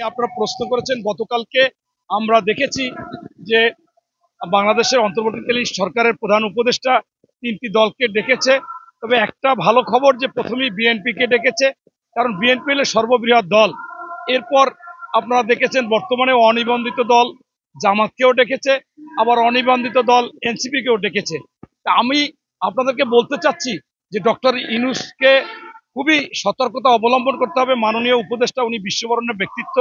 আপনারা প্রশ্ন করেছেন গতকালকে আমরা দেখেছি যে বাংলাদেশের অন্তর্বর্তীকালীন সরকারের প্রধান উপদেষ্টা তিনটি দলকে ডেকেছে। তবে একটা ভালো খবর যে প্রথমেই বিএনপিকে ডেকেছে, কারণ বিএনপি হলে সর্ববৃহৎ দল। এরপর আপনারা দেখেছেন বর্তমানে অনিবন্ধিত দল জামাতকেও ডেকেছে, আবার অনিবন্ধিত দল এনসিপিকেও ডেকেছে। তা আমি আপনাদেরকে বলতে চাচ্ছি যে ডক্টর ইউনূসকে খুবই সতর্কতা অবলম্বন করতে হবে। মাননীয় উপদেষ্টা উনি বিশ্ববরণ্য ব্যক্তিত্ব।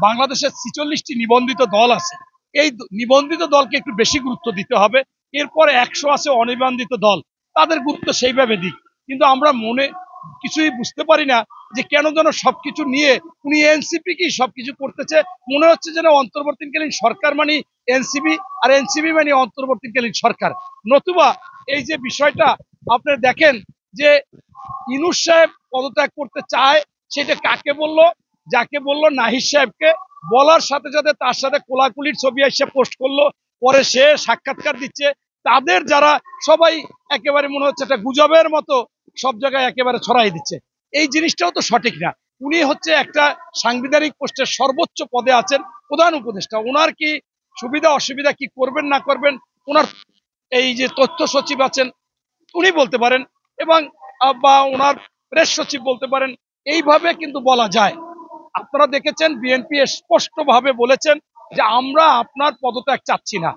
বাংলাদেশের 46টি নিবন্ধিত দল আছে, এই নিবন্ধিত দলকে একটু বেশি গুরুত্ব দিতে হবে। এরপরে 100 আছে অনিবন্ধিত দল, তাদের গুরুত্ব সেইভাবে দিক। কিন্তু আমরা মনে কিছুই বুঝতে পারি না যে কেন যেন সবকিছু নিয়ে উনি এনসিপি কি সবকিছু করতেছে। মনে হচ্ছে যেন অন্তর্বর্তীকালীন সরকার মানে এনসিপি, আর এনসিপি মানে অন্তর্বর্তীকালীন সরকার। নতুবা এই যে বিষয়টা আপনারা দেখেন যে ইউনূস সাহেব পদত্যাগ করতে চায়, সেটা কাকে বললো? যাকে বললো নাহিদ সাহেবকে। বলার সাথে সাথে তার সাথে কোলাকুলির ছবি এসে পোস্ট করলো, পরে সে সাক্ষাৎকার দিচ্ছে। তাদের যারা সবাই একেবারে মনে হচ্ছে একটা গুজবের মতো সব জায়গায় একেবারে ছড়াই দিচ্ছে। এই জিনিসটাও তো সঠিক না। উনি হচ্ছে একটা সাংবিধানিক পোস্টের সর্বোচ্চ পদে আছেন, প্রধান উপদেষ্টা। ওনার কি সুবিধা অসুবিধা কি করবেন না করবেন, ওনার এই যে তথ্য সচিব আছেন উনি বলতে পারেন, এবং বা ওনার প্রেস সচিব বলতে পারেন। এইভাবে কিন্তু বলা যায়। আপনারা দেখেছেন বিএনপি স্পষ্টভাবে বলেছেন যে আমরা আপনার পদত্যাগ চাচ্ছি না,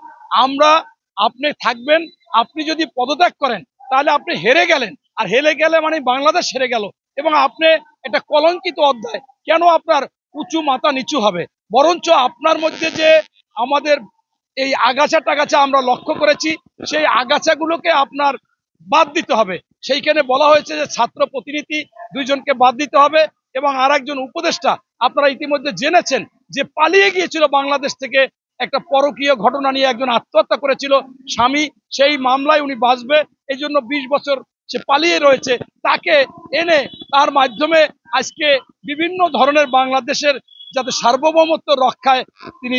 আমরা আপনি থাকবেন। আপনি যদি পদত্যাগ করেন তাহলে আপনি হেরে গেলেন, আর হেরে গেলে মানে বাংলাদেশ হেরে গেল, এবং আপনি একটা কলঙ্কিত অধ্যায়। কেন আপনার উঁচু মাথা নিচু হবে? বরঞ্চ আপনার মধ্যে যে আমাদের এই আগাছা টাগাছা আমরা লক্ষ্য করেছি, সেই আগাছাগুলোকে আপনার বাদ দিতে হবে। সেইখানে বলা হয়েছে যে ছাত্র প্রতিনিধি 2 জনকে বাদ দিতে হবে, এবং আর একজন উপদেষ্টা আপনারা ইতিমধ্যে জেনেছেন যে পালিয়ে গিয়েছিল বাংলাদেশ থেকে। একটা পরকীয় ঘটনা নিয়ে একজন আত্মহত্যা করেছিল স্বামী, সেই মামলায় উনি বাঁচবে এই জন্য 20 বছর সে পালিয়ে রয়েছে। তাকে এনে তার মাধ্যমে আজকে বিভিন্ন ধরনের বাংলাদেশের যাতে সার্বভৌমত্ব রক্ষায় তিনি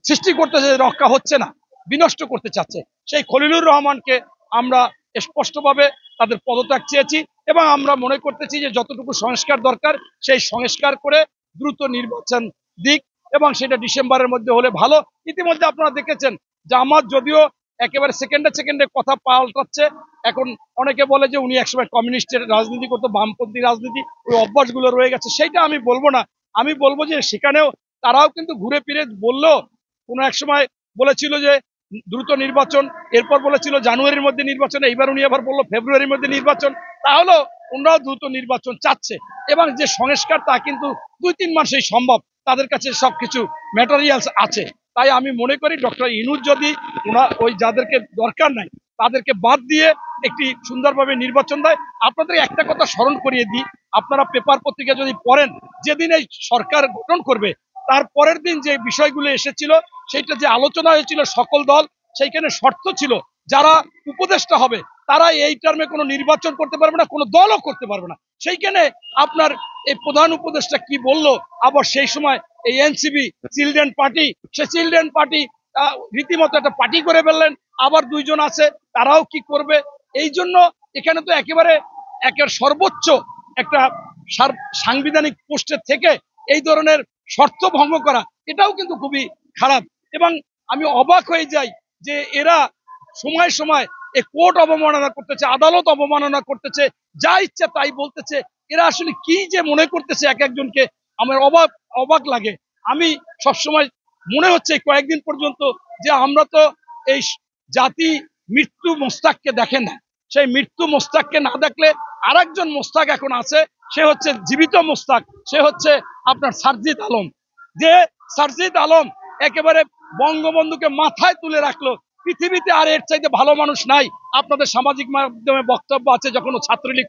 সৃষ্টি করতেছে, রক্ষা হচ্ছে না, বিনষ্ট করতে চাচ্ছে। সেই খলিলুর রহমানকে আমরা স্পষ্টভাবে তাদের পদত্যাগ চেয়েছি, এবং আমরা মনে করতেছি যে যতটুকু সংস্কার দরকার সেই সংস্কার করে দ্রুত নির্বাচন দিক, এবং সেটা ডিসেম্বরের মধ্যে হলে ভালো। ইতিমধ্যে আপনারা দেখেছেন জামাত যদিও একেবারে সেকেন্ডে কথা পাল্টাচ্ছে। এখন অনেকে বলে যে উনি একসময় কমিউনিস্টের রাজনীতি করতো, বামপন্থী রাজনীতি, ওই অভ্যাসগুলো রয়ে গেছে। সেইটা আমি বলবো না। আমি বলবো যে সেখানেও তারাও কিন্তু ঘুরে ফিরে বললো, কোনো এক সময় বলেছিল যে দ্রুত নির্বাচন, এরপর বলেছিল জানুয়ারির মধ্যে নির্বাচন, এইবার উনি আবার বললো ফেব্রুয়ারির মধ্যে নির্বাচন। তাহলেও ওনারাও দ্রুত নির্বাচন চাচ্ছে, এবং যে সংস্কার তা কিন্তু 2-3 মাসেই সম্ভব। তাদের কাছে সবকিছু ম্যাটেরিয়ালস আছে। তাই আমি মনে করি ডক্টর ইউনূস যদি ওই যাদেরকে দরকার নাই তাদেরকে বাদ দিয়ে একটি সুন্দরভাবে নির্বাচন দেয়। আপনাদের একটা কথা স্মরণ করিয়ে দিই, আপনারা পেপার পত্রিকা যদি পড়েন, যেদিন এই সরকার গঠন করবে তার পরের দিন যে বিষয়গুলো এসেছিল, সেইটা যে আলোচনা হয়েছিল সকল দল, সেইখানে শর্ত ছিল যারা উপদেষ্টা হবে তারা এই টার্মে কোনো নির্বাচন করতে পারবে না, কোনো দলও করতে পারবে না। সেইখানে আপনার এই প্রধান উপদেষ্টা কি বলল, আবার সেই সময় এই এনসিপি চিলড্রেন পার্টি, সে চিলড্রেন পার্টি রীতিমতো একটা পার্টি করে ফেললেন। আবার 2 জন আছে, তারাও কি করবে? এই জন্য এখানে তো একেবারে সর্বোচ্চ একটা সাংবিধানিক পোস্টের থেকে এই ধরনের শর্ত ভঙ্গ করা, এটাও কিন্তু খুবই খারাপ। এবং আমি অবাক হয়ে যাই যে এরা সময় সময় এই কোর্ট অবমাননা করতেছে, আদালত অবমাননা করতেছে, যা ইচ্ছা তাই বলতেছে। এরা আসলে কি যে মনে করতেছে এক একজনকে, আমার অবাক লাগে। আমি সবসময় মনে হচ্ছে কয়েকদিন পর্যন্ত যে আমরা তো এই জাতি মৃত্যু মোস্তাককে দেখেন না, সেই মৃত্যু মোস্তাককে না দেখলে আর একজন মোস্তাক এখন আছে, সে হচ্ছে জীবিত মোস্তাক, সে হচ্ছে আপনার সারজিদ আলম। যে সারজিদ আলম একেবারে বঙ্গবন্ধুকে মাথায় তুলে রাখলো। পৃথিবীতে আর এর চাইতে ভালো মানুষ নাই। আপনাদের সামাজিক মাধ্যমে বক্তব্য আছে, যখন ছাত্রলীগ